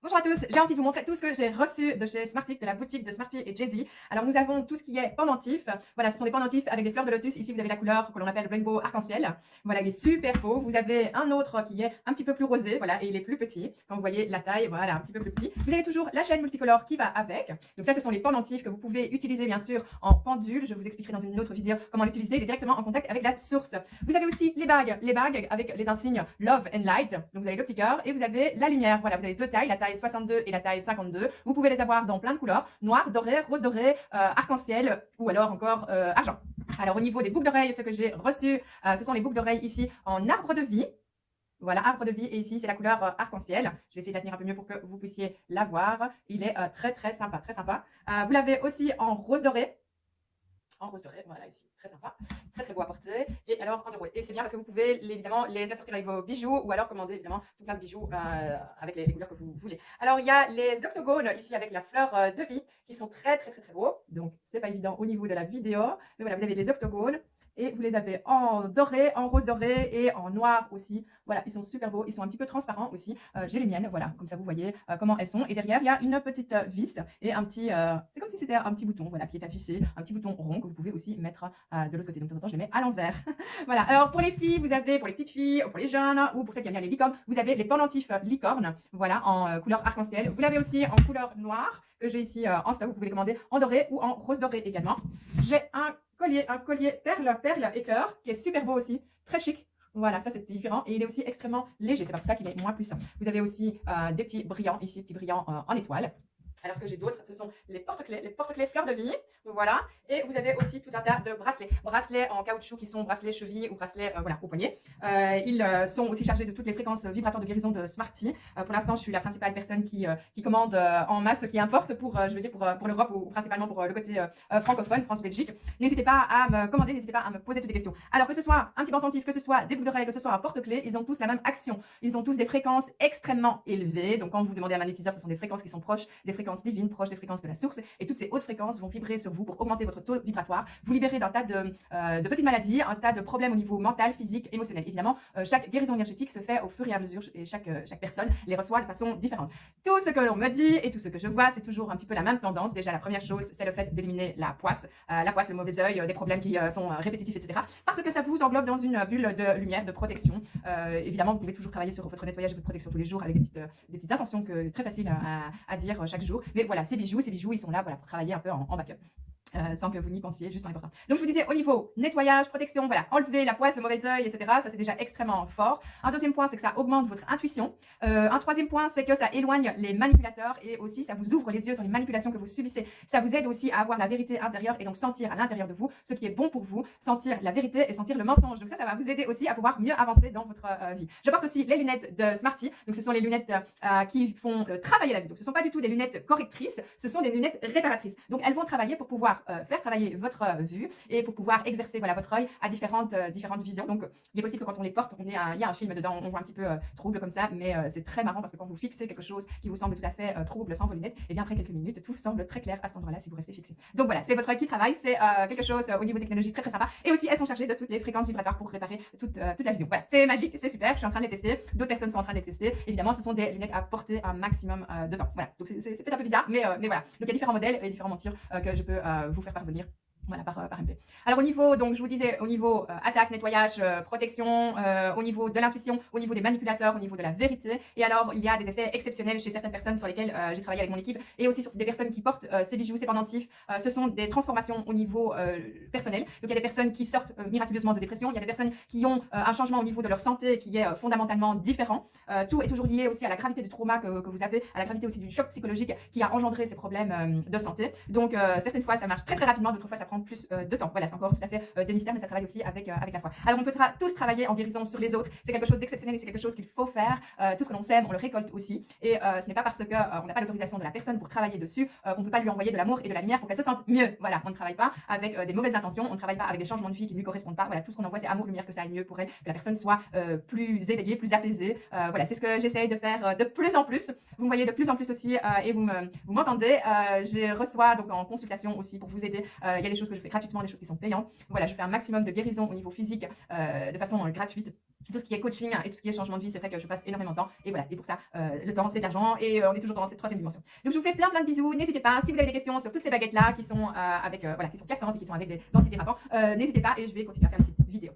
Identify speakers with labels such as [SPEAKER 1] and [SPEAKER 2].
[SPEAKER 1] Bonjour à tous, j'ai envie de vous montrer tout ce que j'ai reçu de chez Smarty, de la boutique de Smarty et Jay-Z. Alors nous avons tout ce qui est pendentif. Voilà, ce sont des pendentifs avec des fleurs de lotus. Ici vous avez la couleur que l'on appelle rainbow arc-en-ciel. Voilà, il est super beau. Vous avez un autre qui est un petit peu plus rosé, voilà, et il est plus petit. Quand vous voyez la taille, voilà, un petit peu plus petit. Vous avez toujours la chaîne multicolore qui va avec. Donc ça, ce sont les pendentifs que vous pouvez utiliser bien sûr en pendule. Je vous expliquerai dans une autre vidéo comment l'utiliser. Il est directement en contact avec la source. Vous avez aussi les bagues avec les insignes Love and Light. Donc vous avez le petit cœur et vous avez la lumière. Voilà, vous avez deux tailles, la taille 62 et la taille 52. Vous pouvez les avoir dans plein de couleurs, noir, doré, rose doré, arc-en-ciel ou alors encore argent. Alors au niveau des boucles d'oreilles, ce que j'ai reçu, ce sont les boucles d'oreilles ici en arbre de vie. Voilà, arbre de vie, et ici c'est la couleur arc-en-ciel. Je vais essayer de la tenir un peu mieux pour que vous puissiez la voir. Il est très sympa, très sympa. Vous l'avez aussi en rose doré. En rose doré, voilà ici, très sympa, très beau à porter. Et alors en euros. Et c'est bien parce que vous pouvez évidemment les assortir avec vos bijoux ou alors commander évidemment tout plein de bijoux avec les couleurs que vous voulez. Alors il y a les octogones ici avec la fleur de vie qui sont très beaux. Donc c'est pas évident au niveau de la vidéo, mais voilà, vous avez les octogones. Et vous les avez en doré, en rose doré et en noir aussi. Voilà, ils sont super beaux, ils sont un petit peu transparents aussi. J'ai les miennes, voilà, comme ça vous voyez comment elles sont. Et derrière, il y a une petite vis et un petit, c'est comme si c'était un petit bouton, voilà, qui est affiché, un petit bouton rond que vous pouvez aussi mettre de l'autre côté. Donc de temps en temps, je les mets à l'envers. Voilà, alors pour les filles, vous avez, pour les petites filles, pour les jeunes ou pour celles qui aiment bien les licornes, vous avez les pendentifs licornes, voilà, en couleur arc-en-ciel. Vous l'avez aussi en couleur noire que j'ai ici en stock. Vous pouvez les commander en doré ou en rose doré également. J'ai un collier perle éclair qui est super beau aussi, très chic. Voilà, ça c'est différent et il est aussi extrêmement léger. C'est pour ça qu'il est moins puissant. Vous avez aussi des petits brillants ici, petits brillants en étoile. Alors, ce que j'ai d'autres, ce sont les porte-clés fleurs de vie. Voilà. Et vous avez aussi tout un tas de bracelets. Bracelets en caoutchouc qui sont bracelets chevilles ou bracelets voilà, au poignet. Ils sont aussi chargés de toutes les fréquences vibratoires de guérison de Smarty. Pour l'instant, je suis la principale personne qui commande en masse, qui importe pour, je veux dire, pour l'Europe ou principalement pour le côté francophone, France-Belgique. N'hésitez pas à me commander, n'hésitez pas à me poser toutes les questions. Alors, que ce soit un petit pendentif, que ce soit des boucles d'oreilles, que ce soit un porte-clés, ils ont tous la même action. Ils ont tous des fréquences extrêmement élevées. Donc, quand vous demandez à un magnétiseur, ce sont des fréquences qui sont proches des fréquences divines, proches des fréquences de la source, et toutes ces hautes fréquences vont vibrer sur vous pour augmenter votre taux vibratoire, vous libérer d'un tas de petites maladies, un tas de problèmes au niveau mental, physique, émotionnel. Évidemment, chaque guérison énergétique se fait au fur et à mesure et chaque personne les reçoit de façon différente. Tout ce que l'on me dit et tout ce que je vois, c'est toujours un petit peu la même tendance. Déjà, la première chose, c'est le fait d'éliminer la poisse, le mauvais œil, des problèmes qui sont répétitifs, etc. Parce que ça vous englobe dans une bulle de lumière, de protection. Évidemment, vous pouvez toujours travailler sur votre nettoyage et votre protection tous les jours avec des petites intentions très faciles à dire chaque jour. Mais voilà, ces bijoux, ils sont là voilà, pour travailler un peu en backup. Sans que vous n'y pensiez, juste en les portant. Donc je vous disais au niveau nettoyage, protection, voilà, enlever la poisse, le mauvais œil, etc. Ça c'est déjà extrêmement fort. Un deuxième point, c'est que ça augmente votre intuition. Un troisième point, c'est que ça éloigne les manipulateurs et aussi ça vous ouvre les yeux sur les manipulations que vous subissez. Ça vous aide aussi à avoir la vérité intérieure et donc sentir à l'intérieur de vous ce qui est bon pour vous, sentir la vérité et sentir le mensonge. Donc ça va vous aider aussi à pouvoir mieux avancer dans votre vie. Je porte aussi les lunettes de Smarty. Donc ce sont les lunettes qui font travailler la vue. Donc ce ne sont pas du tout des lunettes correctrices, ce sont des lunettes réparatrices. Donc elles vont travailler pour pouvoir faire travailler votre vue et pour pouvoir exercer voilà, votre œil à différentes visions. Donc, il est possible que quand on les porte, il y a un film dedans, on voit un petit peu trouble comme ça, mais c'est très marrant parce que quand vous fixez quelque chose qui vous semble tout à fait trouble sans vos lunettes, et bien après quelques minutes, tout semble très clair à cet endroit-là si vous restez fixé. Donc voilà, c'est votre œil qui travaille, c'est quelque chose au niveau technologie très sympa. Et aussi, elles sont chargées de toutes les fréquences vibratoires pour réparer toute la vision. Voilà, c'est magique, c'est super, je suis en train de les tester, d'autres personnes sont en train de les tester. Évidemment, ce sont des lunettes à porter un maximum de temps. Voilà, donc c'est peut-être un peu bizarre, mais voilà. Donc il y a différents modèles et différents montures que je peux vous faire parvenir. Voilà, par MP. Alors au niveau, donc je vous disais, au niveau attaque, nettoyage, protection, au niveau de l'intuition, au niveau des manipulateurs, au niveau de la vérité. Et alors, il y a des effets exceptionnels chez certaines personnes sur lesquelles j'ai travaillé avec mon équipe et aussi sur des personnes qui portent ces bijoux, ces pendentifs. Ce sont des transformations au niveau personnel. Donc il y a des personnes qui sortent miraculeusement de dépression. Il y a des personnes qui ont un changement au niveau de leur santé qui est fondamentalement différent. Tout est toujours lié aussi à la gravité du trauma que vous avez, à la gravité aussi du choc psychologique qui a engendré ces problèmes de santé. Donc certaines fois, ça marche très rapidement, d'autres fois, ça prend plus de temps. Voilà, c'est encore tout à fait des mystères, mais ça travaille aussi avec la foi. Alors, on peut tous travailler en guérison sur les autres. C'est quelque chose d'exceptionnel et c'est quelque chose qu'il faut faire. Tout ce que l'on sème, on le récolte aussi. Et ce n'est pas parce qu'on n'a pas l'autorisation de la personne pour travailler dessus qu'on ne peut pas lui envoyer de l'amour et de la lumière pour qu'elle se sente mieux. Voilà, on ne travaille pas avec des mauvaises intentions, on ne travaille pas avec des changements de vie qui ne lui correspondent pas. Voilà, tout ce qu'on envoie, c'est amour, lumière, que ça aille mieux pour elle, que la personne soit plus éveillée, plus apaisée. Voilà, c'est ce que j'essaye de faire de plus en plus. Vous me voyez de plus en plus aussi et vous m'entendez. Je reçois donc en consultation aussi pour vous aider. Il y a des choses choses que je fais gratuitement, des choses qui sont payantes. Voilà, je fais un maximum de guérison au niveau physique de façon gratuite. Tout ce qui est coaching et tout ce qui est changement de vie, c'est vrai que je passe énormément de temps. Et voilà, et pour ça, le temps, c'est de l'argent. Et on est toujours dans cette troisième dimension. Donc, je vous fais plein de bisous. N'hésitez pas, si vous avez des questions sur toutes ces baguettes-là qui sont avec, voilà, qui sont cassantes et qui sont avec des antidérapants, n'hésitez pas et je vais continuer à faire une petite vidéo.